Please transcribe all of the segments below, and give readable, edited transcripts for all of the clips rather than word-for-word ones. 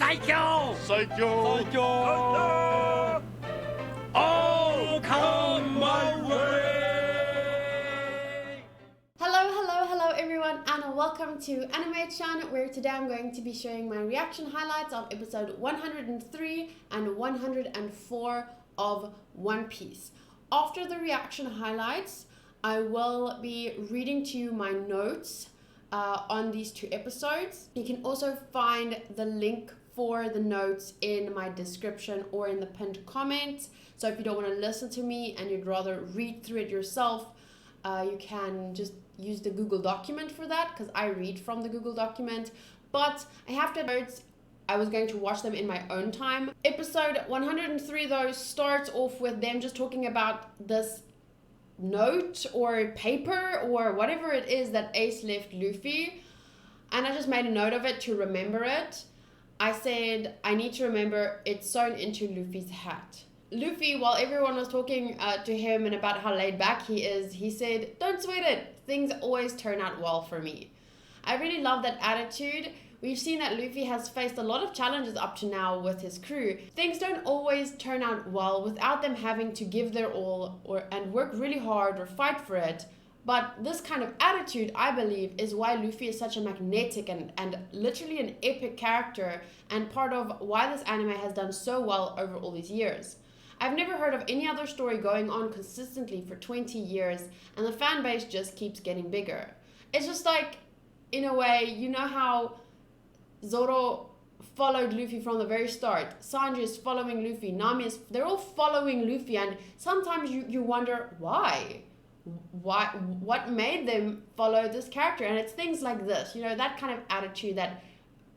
Psycho! Psycho! Psycho! Oh, come my way! Hello everyone, and welcome to Anime-chan, where today I'm going to be showing my reaction highlights of episode 103 and 104 of One Piece. After the reaction highlights, I will be reading to you my notes on these two episodes. You can also find the link for the notes in my description or in the pinned comments. So if you don't want to listen to me and you'd rather read through it yourself, you can just use the Google document for that, because I read from the Google document. But I have to notes, I was going to watch them in my own time. Episode 103 though starts off with them just talking about this note or paper or whatever it is that Ace left Luffy, and I just made a note of it to remember it. I said I need to remember it's sewn into Luffy's hat. Luffy, while everyone was talking to him and about how laid back he is, he said, "Don't sweat it, things always turn out well for me." I really love that attitude. We've seen that Luffy has faced a lot of challenges up to now with his crew. Things don't always turn out well without them having to give their all and work really hard or fight for it. But this kind of attitude, I believe, is why Luffy is such a magnetic and literally an epic character, and part of why this anime has done so well over all these years. I've never heard of any other story going on consistently for 20 years, and the fan base just keeps getting bigger. It's just like, in a way, you know how Zoro followed Luffy from the very start. Sanji is following Luffy. Nami is, they're all following Luffy, and sometimes you wonder why. What made them follow this character? And it's things like this, you know, that kind of attitude that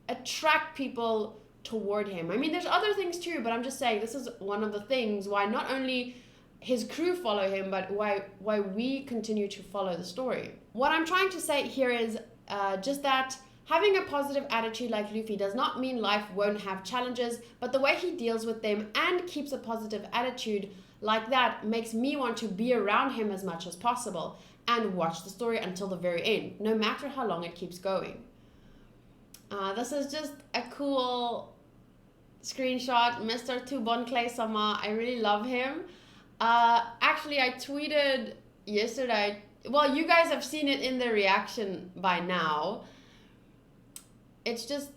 attract people toward him. I mean, there's other things too, but I'm just saying this is one of the things why not only his crew follow him, but why we continue to follow the story. What I'm trying to say here is just that having a positive attitude like Luffy does not mean life won't have challenges, but the way he deals with them and keeps a positive attitude like that makes me want to be around him as much as possible and watch the story until the very end, no matter how long it keeps going. This is just a cool screenshot. Mr. Tubon Clay Sama, I really love him. Actually, I tweeted yesterday, well, you guys have seen it in the reaction by now. It's just,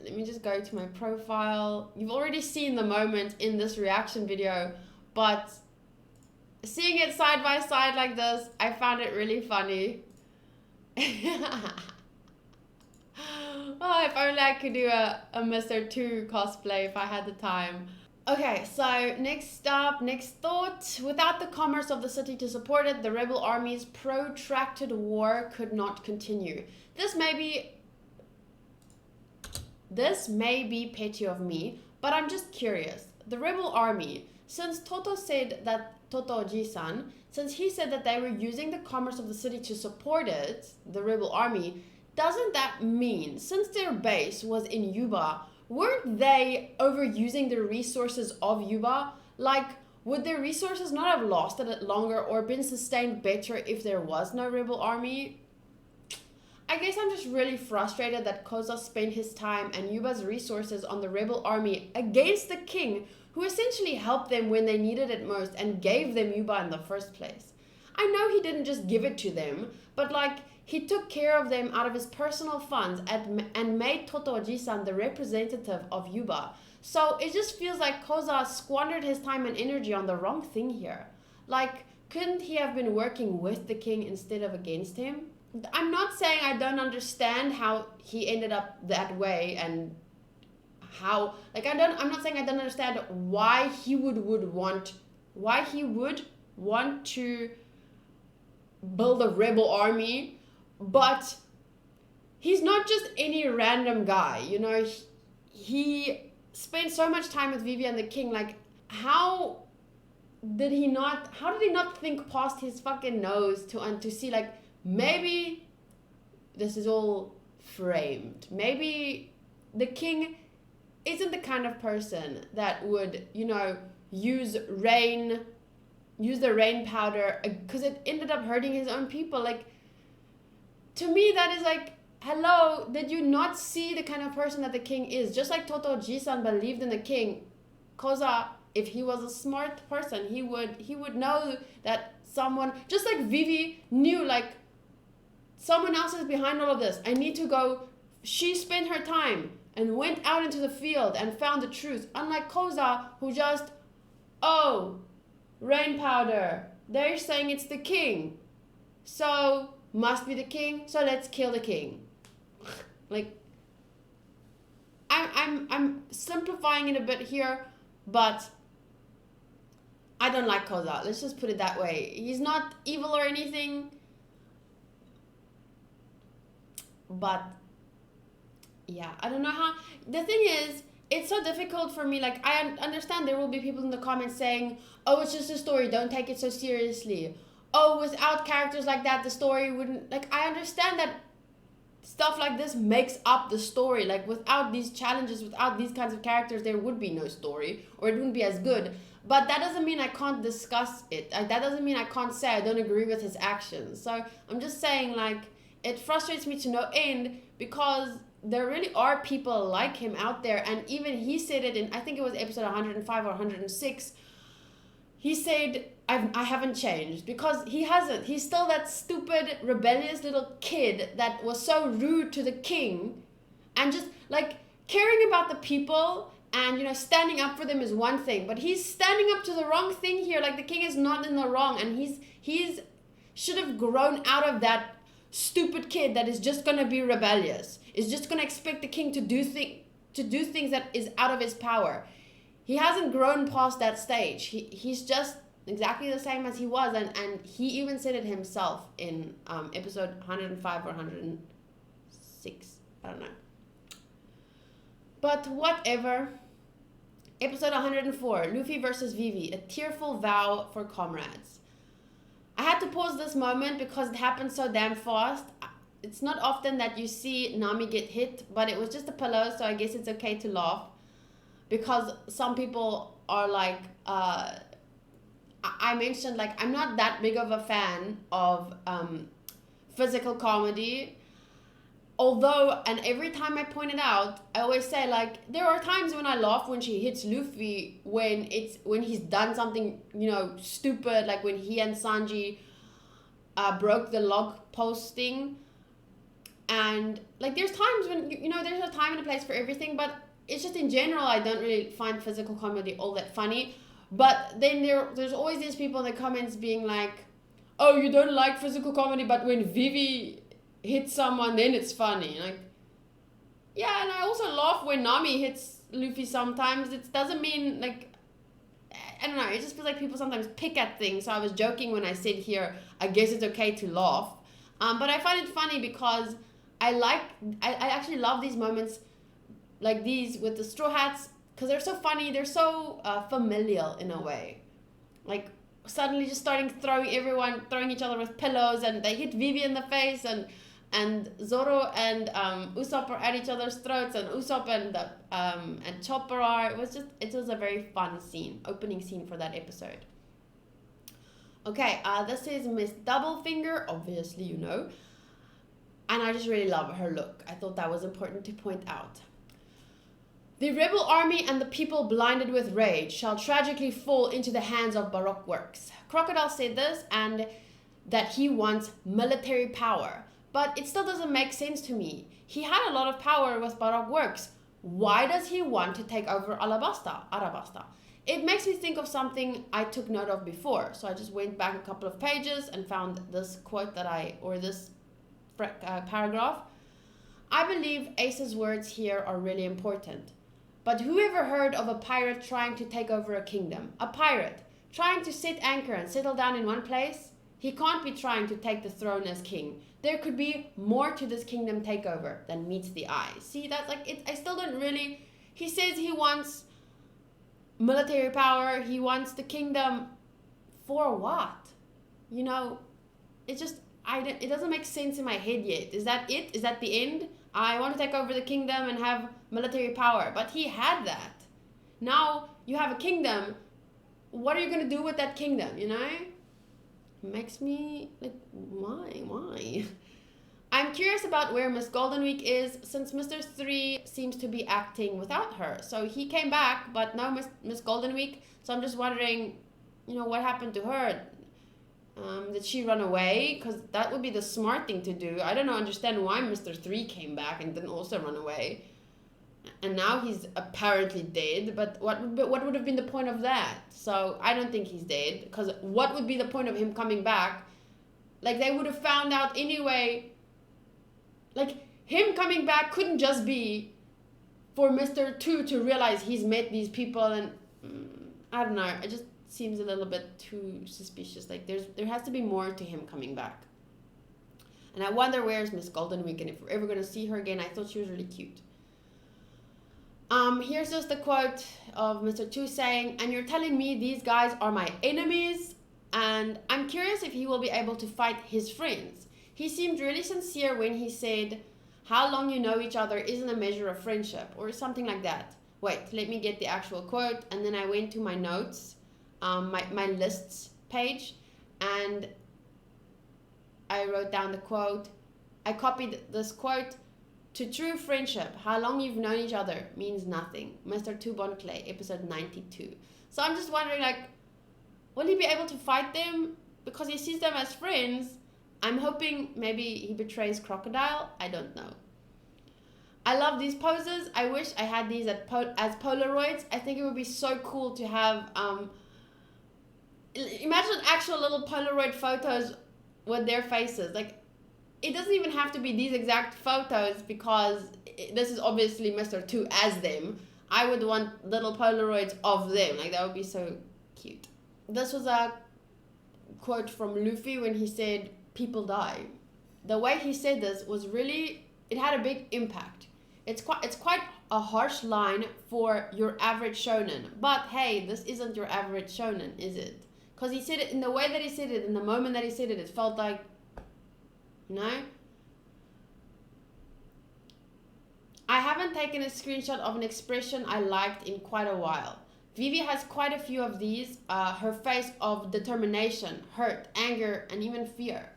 let me just go to my profile. You've already seen the moment in this reaction video, but seeing it side by side like this, I found it really funny. Oh, if only I could do a Mr. 2 cosplay if I had the time. Okay, so next thought. Without the commerce of the city to support it, the rebel army's protracted war could not continue. This may be petty of me, but I'm just curious. The rebel army, since Toto said that, Toto Oji-san, since he said that they were using the commerce of the city to support it, the rebel army, doesn't that mean, since their base was in Yuba, weren't they overusing the resources of Yuba? Like, would their resources not have lasted it longer or been sustained better if there was no rebel army? I guess I'm just really frustrated that Koza spent his time and Yuba's resources on the rebel army against the king, who essentially helped them when they needed it most and gave them Yuba in the first place. I know he didn't just give it to them, but like, he took care of them out of his personal funds and made Toto Oji-san the representative of Yuba. So it just feels like Koza squandered his time and energy on the wrong thing here. Like, couldn't he have been working with the king instead of against him? I'm not saying I don't understand how he ended up that way and how, like, I'm not saying I don't understand why he would want to build a rebel army, but he's not just any random guy, you know. He spent so much time with Vivi and the king. Like, how did he not think past his fucking nose to see, like, maybe this is all framed. Maybe the king isn't the kind of person that would, you know, use the rain powder because it ended up hurting his own people. Like, to me, that is like hello, did you not see the kind of person that the king is? Just like Toto Jisan believed in the king, Koza, if he was a smart person, he would know that someone, just like Vivi knew, like, someone else is behind all of this. I need to go. She spent her time and went out into the field and found the truth. Unlike Koza, who just, oh, rain powder. They're saying it's the king. So, must be the king, so let's kill the king. Like, I'm simplifying it a bit here, but I don't like Koza. Let's just put it that way. He's not evil or anything, but yeah, I don't know how. The thing is, it's so difficult for me. Like, I understand there will be people in the comments saying, oh, it's just a story, don't take it so seriously. Oh, without characters like that, the story wouldn't... Like, I understand that stuff like this makes up the story. Like, without these challenges, without these kinds of characters, there would be no story, or it wouldn't be as good. But that doesn't mean I can't discuss it. That doesn't mean I can't say I don't agree with his actions. So I'm just saying, like, it frustrates me to no end, because there really are people like him out there. And even he said it in, I think it was episode 105 or 106, he said, I haven't changed, because he hasn't. He's still that stupid, rebellious little kid that was so rude to the king, and just, like, caring about the people and, you know, standing up for them is one thing, but he's standing up to the wrong thing here. Like, the king is not in the wrong, and he's should have grown out of that stupid kid that is just gonna be rebellious, is just gonna expect the king to do things that is out of his power. He hasn't grown past that stage. He's just exactly the same as he was, and he even said it himself in episode 105 or 106. I don't know. But whatever. Episode 104, Luffy versus Vivi, a tearful vow for comrades. I had to pause this moment because it happened so damn fast. It's not often that you see Nami get hit, but it was just a pillow, so I guess it's okay to laugh. Because some people are like, I mentioned, like, I'm not that big of a fan of physical comedy. Although, and every time I point it out, I always say, like, there are times when I laugh when she hits Luffy, when he's done something, you know, stupid, like when he and Sanji broke the log posting. And, like, there's times when, you know, there's a time and a place for everything, but it's just in general, I don't really find physical comedy all that funny. But then there's always these people in the comments being like, oh, you don't like physical comedy, but when Vivi hits someone, then it's funny. Like, yeah, and I also laugh when Nami hits Luffy sometimes. It doesn't mean, like, I don't know, it just feels like people sometimes pick at things. So I was joking when I said here, I guess it's okay to laugh. But I find it funny because I actually love these moments like these with the Straw Hats, because they're so funny, they're so familial in a way. Like, suddenly just starting throwing each other with pillows, and they hit Vivi in the face, and Zoro and Usopp are at each other's throats, and Usopp and Chopper are. It was a very fun scene, opening scene for that episode. Okay, this is Miss Doublefinger, obviously you know, and I just really love her look. I thought that was important to point out. The rebel army and the people blinded with rage shall tragically fall into the hands of Baroque works. Crocodile said this, and that he wants military power. But it still doesn't make sense to me. He had a lot of power with Baroque works. Why does he want to take over Arabasta? It makes me think of something I took note of before. So I just went back a couple of pages and found this quote this paragraph. I believe Ace's words here are really important. But who ever heard of a pirate trying to take over a kingdom? A pirate trying to set anchor and settle down in one place? He can't be trying to take the throne as king. There could be more to this kingdom takeover than meets the eye. See, that's like it. I still don't really. He says he wants military power. He wants the kingdom for what? You know, it just it doesn't make sense in my head yet. Is that it? Is that the end? I want to take over the kingdom and have military power. But he had that. Now you have a kingdom. What are you going to do with that kingdom, you know? It makes me, like, why? I'm curious about where Miss Golden Week is, since Mr. 3 seems to be acting without her. So he came back, but no Miss Golden Week. So I'm just wondering, what happened to her? Did she run away? Because that would be the smart thing to do. I don't understand why Mr. 3 came back and didn't also run away. And now he's apparently dead, but what would have been the point of that? So I don't think he's dead, because what would be the point of him coming back? Like, they would have found out anyway. Like, him coming back couldn't just be for Mr. 2 to realize he's met these people, and I don't know, it just seems a little bit too suspicious. Like, there has to be more to him coming back. And I wonder where's Miss Golden Week, and if we're ever going to see her again. I thought she was really cute. Here's just the quote of Mr. 2 saying, "And you're telling me these guys are my enemies?" And I'm curious if he will be able to fight his friends. He seemed really sincere when he said, "How long you know each other isn't a measure of friendship," or something like that. Wait, let me get the actual quote. And then I went to my notes, my lists page, and I wrote down the quote. I copied this quote. "To true friendship, how long you've known each other means nothing." Mr. 2 Bonclay, episode 92. So I'm just wondering, like, will he be able to fight them? Because he sees them as friends. I'm hoping maybe he betrays Crocodile. I don't know. I love these poses. I wish I had these as Polaroids. I think it would be so cool to have, imagine actual little Polaroid photos with their faces. Like, it doesn't even have to be these exact photos, because this is obviously Mr. 2 as them. I would want little Polaroids of them. Like, that would be so cute. This was a quote from Luffy when he said, "People die." The way he said this was really, it had a big impact. It's quite a harsh line for your average shonen. But hey, this isn't your average shonen, is it? Because he said it in the way that he said it, in the moment that he said it, it felt like, I haven't taken a screenshot of an expression I liked in quite a while. Vivi has quite a few of these. Her face of determination, hurt, anger, and even fear.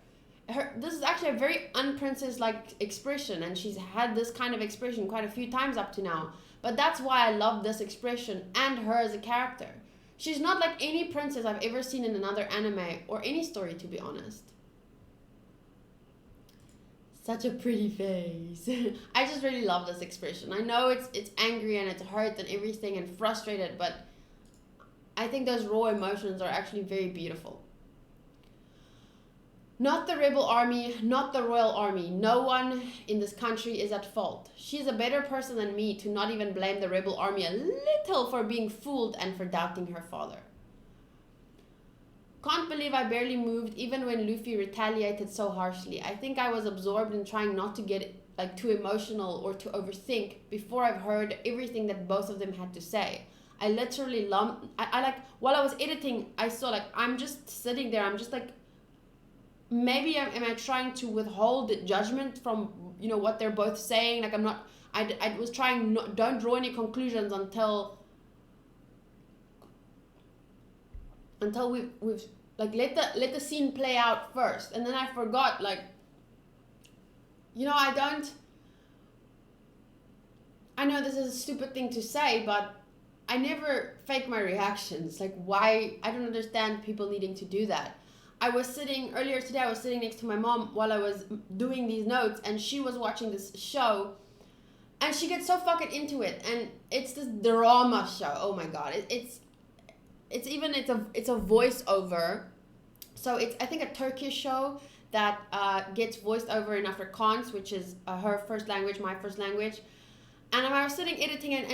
This is actually a very unprincess-like expression, and she's had this kind of expression quite a few times up to now. But that's why I love this expression and her as a character. She's not like any princess I've ever seen in another anime or any story, to be honest. Such a pretty face. I just really love this expression. I know it's angry and it's hurt and everything and frustrated, but I think those raw emotions are actually very beautiful. "Not the rebel army, not the royal army. No one in this country is at fault. She's a better person than me to not even blame the rebel army a little for being fooled and for doubting her father. Can't believe I barely moved even when Luffy retaliated so harshly. I think I was absorbed in trying not to get like too emotional or to overthink before I've heard everything that both of them had to say. I literally I like, while I was editing, I saw like, I'm just sitting there, I'm just like, maybe am I trying to withhold judgment from, what they're both saying? Like, I'm not, I was trying, don't draw any conclusions until we've like, let the scene play out first. And then I forgot, like, I know this is a stupid thing to say, but I never fake my reactions. Like, why? I don't understand people needing to do that. Earlier today, I was sitting next to my mom while I was doing these notes, and she was watching this show, and she gets so fucking into it, and it's this drama show. Oh my god, it's a voiceover. So it's, I think, a Turkish show that gets voiced over in Afrikaans, which is her first language, my first language. And I was sitting editing it,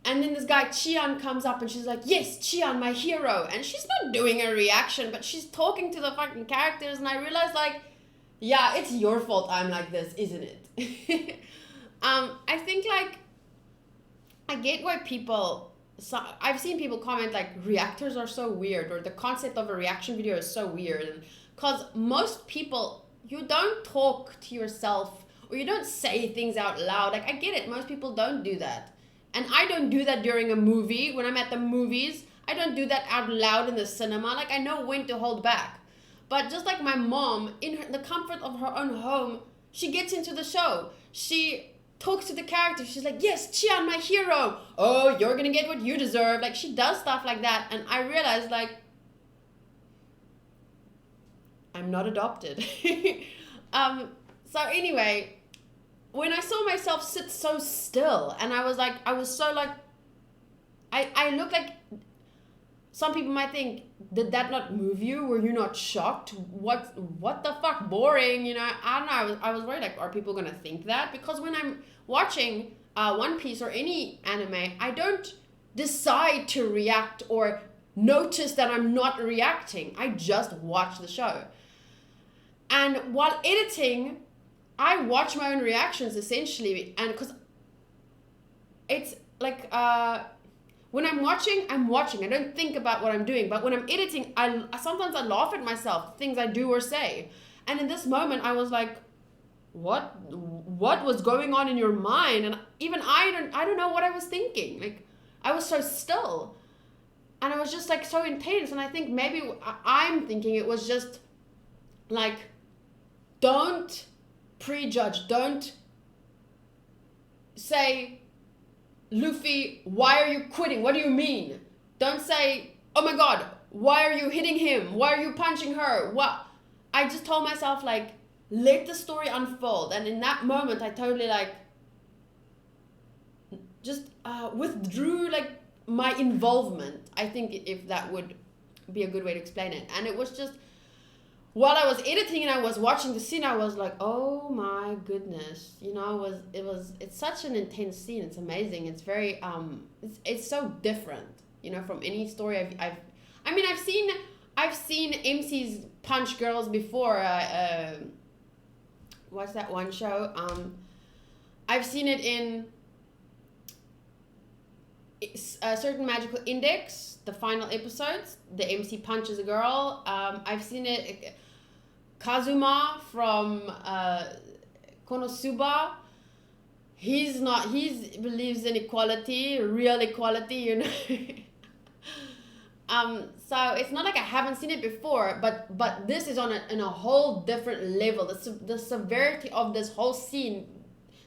and then this guy Chian comes up and she's like, "Yes, Chian, my hero." And she's not doing a reaction, but she's talking to the fucking characters, and I realized, like, yeah, it's your fault I'm like this, isn't it? I think, like, I get why I've seen people comment like, reactors are so weird, or the concept of a reaction video is so weird, because most people, you don't talk to yourself, or you don't say things out loud. Like, I get it, most people don't do that. And I don't do that during a movie. When I'm at the movies, I don't do that out loud in the cinema. Like, I know when to hold back. But just like my mom, in the comfort of her own home, She gets into the show. She talks to the character. She's like, yes, Chian, my hero. Oh, you're gonna get what you deserve. Like, she does stuff like that. And I realized, like, I'm not adopted. So anyway, when I saw myself sit so still, and I was so like, I look like, some people might think, did that not move you? Were you not shocked? What the fuck? Boring, you know? I don't know. I was worried, like, are people gonna think that? Because when I'm watching One Piece or any anime, I don't decide to react or notice that I'm not reacting. I just watch the show. And while editing, I watch my own reactions essentially, and because it's like when I'm watching, I don't think about what I'm doing. But when I'm editing, I sometimes laugh at myself, things I do or say. And in this moment, I was like, what was going on in your mind? And even I don't know what I was thinking. Like, I was so still, and I was just like so intense. And I think maybe I'm thinking it was just like, don't prejudge, don't say, Luffy, why are you quitting? What do you mean? Don't say, oh my god, why are you hitting him? Why are you punching her? What? I just told myself, like, let the story unfold. And in that moment, I totally, like, just withdrew, like, my involvement. I think if that would be a good way to explain it. And it was just, while I was editing and I was watching the scene, I was like, oh my goodness, you know, it's such an intense scene. It's amazing. It's very, it's so different, you know, from any story I've seen MCs punch girls before. What's that one show? I've seen it in a certain magical index, the final episodes. The MC punches a girl. I've seen it. Kazuma from Konosuba, he believes in equality, real equality, you know. So it's not like I haven't seen it before, but this is on a whole different level. The severity of this whole scene,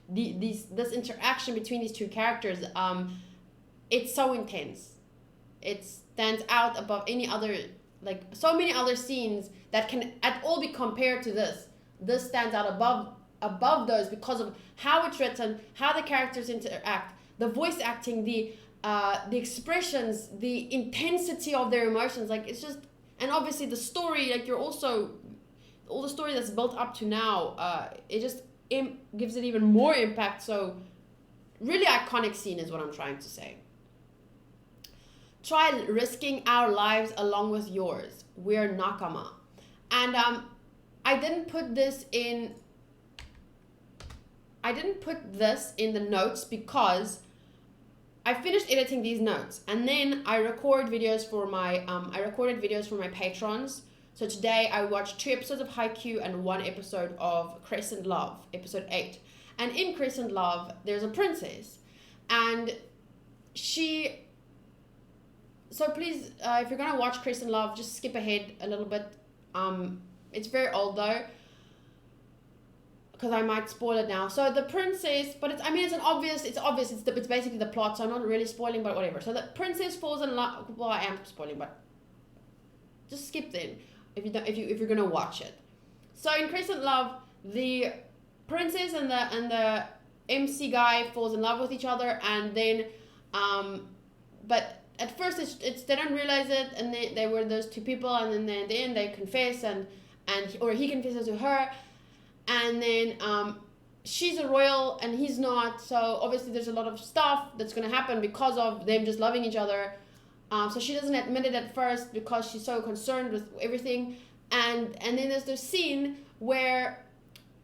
this interaction between these two characters, it's so intense. It stands out above any other, like, so many other scenes that can at all be compared to this. This stands out above those because of how it's written, how the characters interact, the voice acting, the expressions, the intensity of their emotions. Like, it's just, and obviously the story, like, you're also, all the story that's built up to now, it just gives it even more impact. So really iconic scene is what I'm trying to say. Try risking our lives along with yours. We're nakama. And I didn't put this in the notes because I finished editing these notes, and then I recorded videos for my patrons. So today I watched 2 episodes of Haikyuu and 1 episode of Crescent Love, episode 8. And in Crescent Love, there's a princess, and so please, if you're gonna watch Crescent Love, just skip ahead a little bit. It's very old though, because I might spoil it now. So the princess, but it's obvious. It's basically the plot. So I'm not really spoiling, but whatever. So the princess falls in love. Well, I am spoiling, but just skip then if you're gonna watch it. So in Crescent Love, the princess and the MC guy falls in love with each other, and then but at first it's they don't realize it, and they were those two people, and then at the end they confess, or he confesses to her, and then she's a royal and he's not, so obviously there's a lot of stuff that's going to happen because of them just loving each other. So she doesn't admit it at first because she's so concerned with everything, and then there's this scene where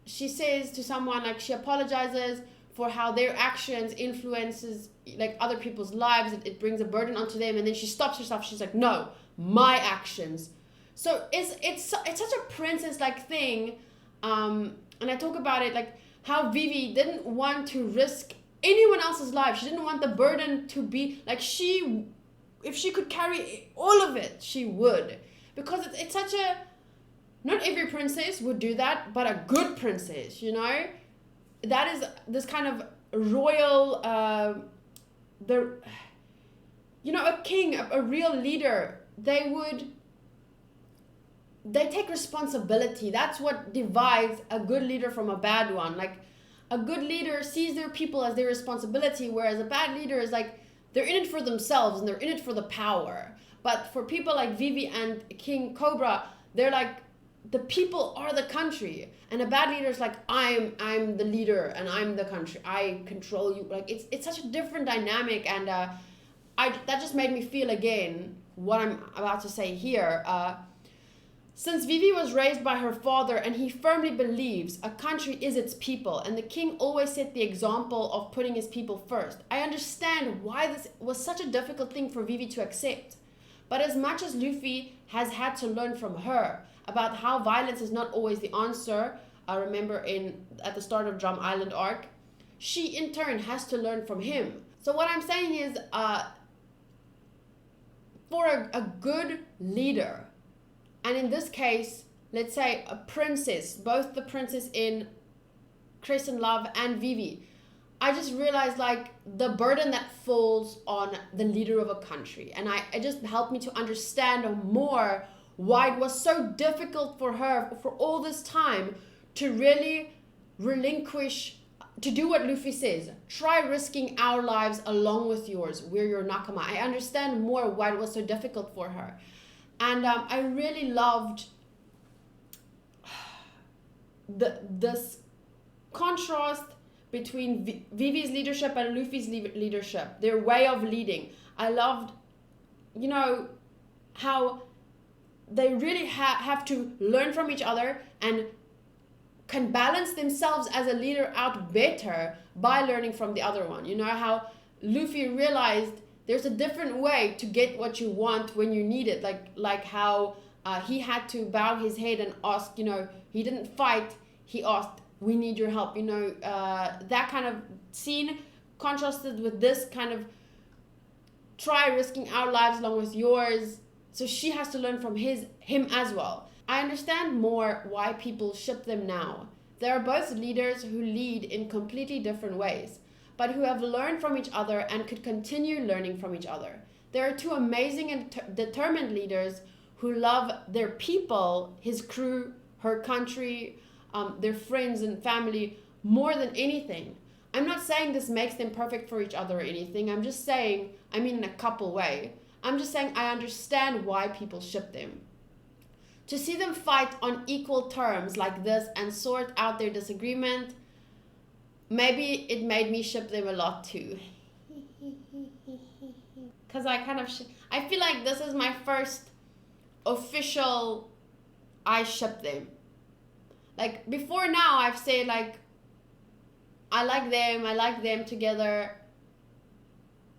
she says to someone, like, she apologizes for how their actions influences, like, other people's lives. It brings a burden onto them, and then she stops herself. She's like, no, my actions. So it's such a princess-like thing, and I talk about it, like, how Vivi didn't want to risk anyone else's life. She didn't want the burden to be, like, if she could carry all of it, she would. Because it's such a not every princess would do that, but a good princess, you know? That is this kind of royal, you know, a king, a real leader, they take responsibility. That's what divides a good leader from a bad one. Like, a good leader sees their people as their responsibility, whereas a bad leader is like, they're in it for themselves and they're in it for the power. But for people like Vivi and King Cobra, they're like, the people are the country. And a bad leader is like, I'm the leader and I'm the country. I control you. Like, it's such a different dynamic. And that just made me feel again what I'm about to say here. Since Vivi was raised by her father and he firmly believes a country is its people, and the king always set the example of putting his people first, I understand why this was such a difficult thing for Vivi to accept. But as much as Luffy has had to learn from her about how violence is not always the answer, I remember at the start of Drum Island arc, she in turn has to learn from him. So what I'm saying is, for a good leader, and in this case, let's say a princess, both the princess in Crescent Love and Vivi, I just realized like the burden that falls on the leader of a country. And it just helped me to understand more why it was so difficult for her for all this time to really relinquish, to do what Luffy says. Try risking our lives along with yours. We're your nakama. I understand more why it was so difficult for her. And I really loved this contrast between Vivi's leadership and Luffy's leadership, their way of leading. I loved, you know, how they really have to learn from each other and can balance themselves as a leader out better by learning from the other one. You know, how Luffy realized there's a different way to get what you want when you need it. Like how he had to bow his head and ask, you know, he didn't fight, he asked, we need your help, you know, that kind of scene contrasted with this kind of try risking our lives along with yours. So she has to learn from him as well. I understand more why people ship them now. They are both leaders who lead in completely different ways, but who have learned from each other and could continue learning from each other. There are two amazing and determined leaders who love their people, his crew, her country, their friends and family more than anything. I'm not saying this makes them perfect for each other or anything. I'm just saying, I mean in a couple way. I'm just saying I understand why people ship them. To see them fight on equal terms like this and sort out their disagreement, maybe it made me ship them a lot too. Because I feel like this is my first official I ship them. Like before now I've said like I like them together,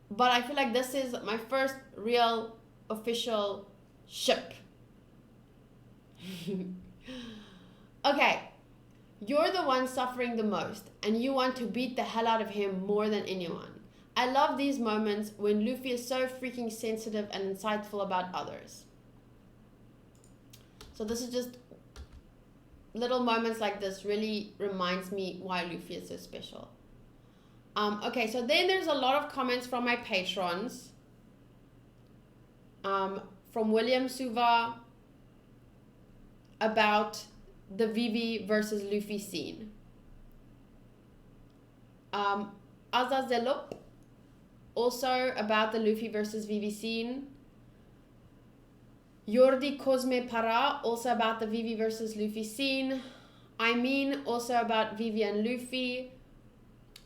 but I feel like this is my first real official ship. Okay, you're the one suffering the most and you want to beat the hell out of him more than anyone. I love these moments when Luffy is so freaking sensitive and insightful about others. So this is just little moments like this really reminds me why Luffy is so special. Okay, so then there's a lot of comments from my patrons. From William Suva about the Vivi versus Luffy scene. Azazelop also about the Luffy versus Vivi scene. Jordi Cosme Para also about the Vivi versus Luffy scene. I mean also about Vivi and Luffy.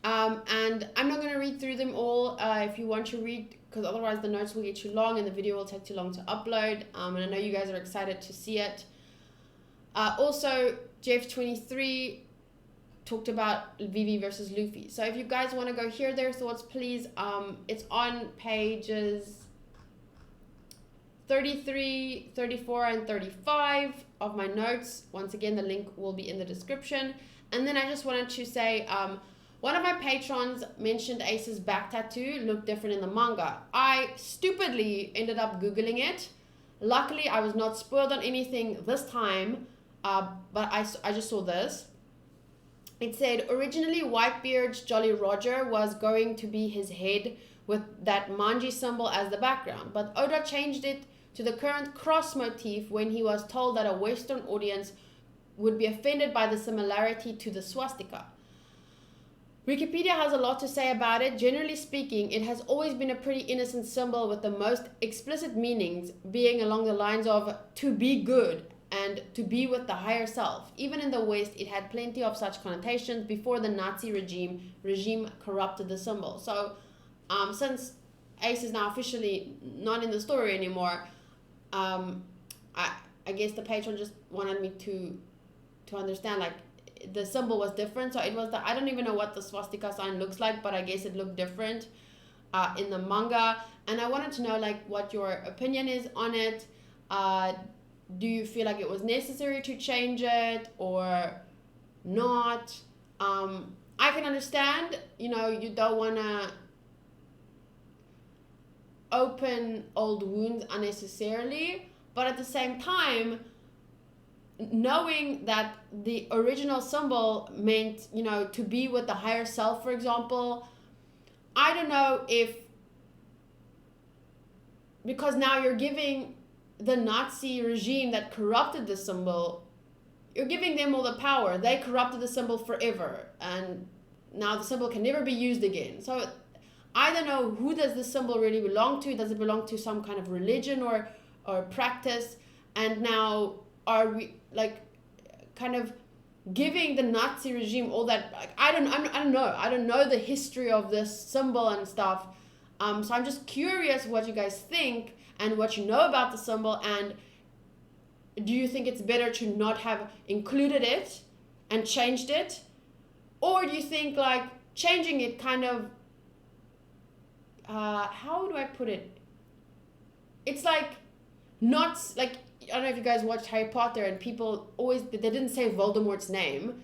And I'm not going to read through them all if you want to read, because otherwise the notes will get too long and the video will take too long to upload. And I know you guys are excited to see it. Also, Jeff23 talked about Vivi versus Luffy. So if you guys want to go hear their thoughts, please, it's on pages 33, 34, and 35 of my notes. Once again, the link will be in the description. And then I just wanted to say, one of my patrons mentioned Ace's back tattoo looked different in the manga. I stupidly ended up Googling it. Luckily, I was not spoiled on anything this time. but I just saw this. It said, originally Whitebeard's Jolly Roger was going to be his head with that manji symbol as the background, but Oda changed it to the current cross motif when he was told that a Western audience would be offended by the similarity to the swastika. Wikipedia has a lot to say about it. Generally speaking, it has always been a pretty innocent symbol, with the most explicit meanings being along the lines of to be good and to be with the higher self. Even in the West, it had plenty of such connotations before the Nazi regime corrupted the symbol. So since Ace is now officially not in the story anymore, I guess the patron just wanted me to understand, like, the symbol was different. So it was I don't even know what the swastika sign looks like, but I guess it looked different in the manga. And I wanted to know, like, what your opinion is on it. Do you feel like it was necessary to change it or not? I can understand, you know, you don't want to open old wounds unnecessarily, but at the same time, knowing that the original symbol meant, you know, to be with the higher self, for example, I don't know if, because now you're giving the Nazi regime that corrupted the symbol, you're giving them all the power. They corrupted the symbol forever, and now the symbol can never be used again. So I don't know, who does this symbol really belong to? Does it belong to some kind of religion or practice? And now are we, like, kind of giving the Nazi regime all that, like, I don't know the history of this symbol and stuff. So I'm just curious what you guys think and what you know about the symbol, and do you think it's better to not have included it and changed it? Or do you think, like, changing it kind of, how do I put it? It's like, not, like, I don't know if you guys watched Harry Potter, and people always, they didn't say Voldemort's name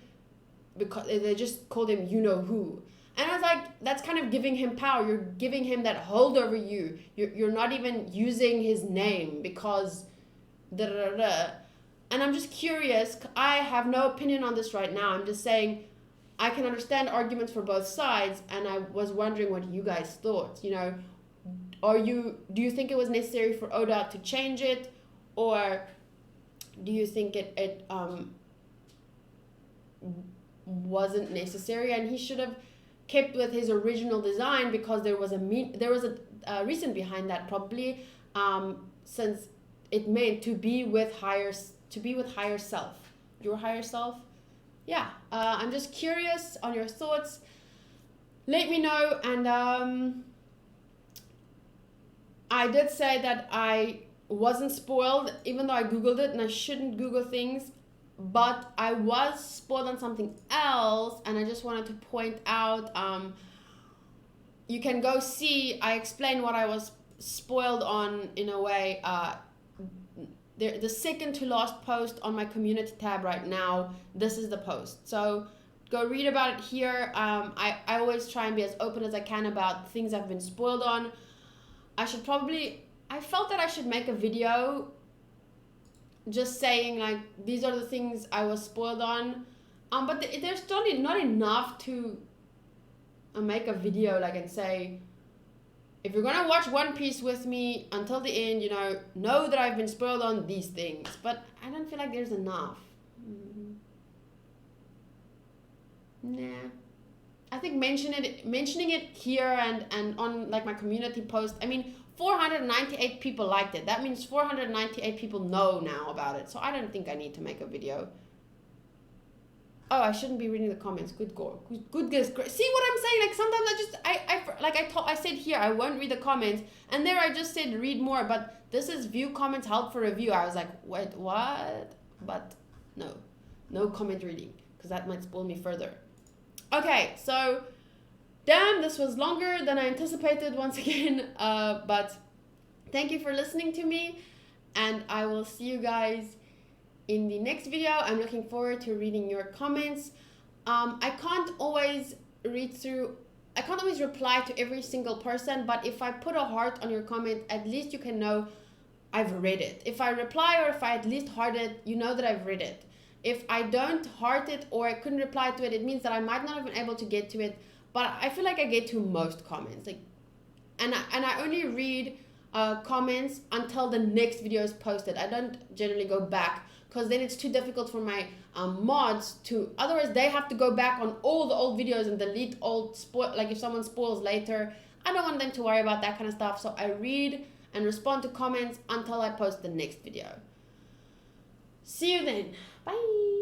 because they just called him you-know-who. And I was like, that's kind of giving him power. You're giving him that hold over you. You're not even using his name because da-da-da-da. And I'm just curious. I have no opinion on this right now. I'm just saying I can understand arguments for both sides, and I was wondering what you guys thought. You know, do you think it was necessary for Oda to change it, or do you think it wasn't necessary and he should have kept with his original design, because there was a reason behind that, probably, since it meant to be with higher self, your higher self. Yeah, I'm just curious on your thoughts. Let me know. And I did say that I wasn't spoiled, even though I googled it, and I shouldn't Google things, but I was spoiled on something else, and I just wanted to point out, you can go see, I explained what I was spoiled on in a way. The second to last post on my community tab right now, this is the post. So go read about it here. I always try and be as open as I can about things I've been spoiled on. I felt that I should make a video just saying, like, these are the things I was spoiled on. But there's still not enough to make a video, like, and say, if you're gonna watch One Piece with me until the end, you know that I've been spoiled on these things. But I don't feel like there's enough. Nah. I think mentioning it here and on, like, my community post, I mean, 498 people liked it. That means 498 people know now about it. So I don't think I need to make a video. Oh, I shouldn't be reading the comments. Good gore. Good guess. See what I'm saying? Like, sometimes I said here, I won't read the comments. And there I just said read more. But this is view comments, help for review. I was like, wait, what? But no comment reading, because that might spoil me further. Okay, so damn, this was longer than I anticipated once again. But thank you for listening to me, and I will see you guys in the next video. I'm looking forward to reading your comments. I can't always reply to every single person, but if I put a heart on your comment, at least you can know I've read it. If I reply, or if I at least heart it, you know that I've read it. if I don't heart it or I couldn't reply to it, it means that I might not have been able to get to it. But I feel like I get to most comments. Like, and I only read comments until the next video is posted. I don't generally go back because then it's too difficult for my mods to. Otherwise, they have to go back on all the old videos and delete old like if someone spoils later. I don't want them to worry about that kind of stuff. So I read and respond to comments until I post the next video. See you then. Bye.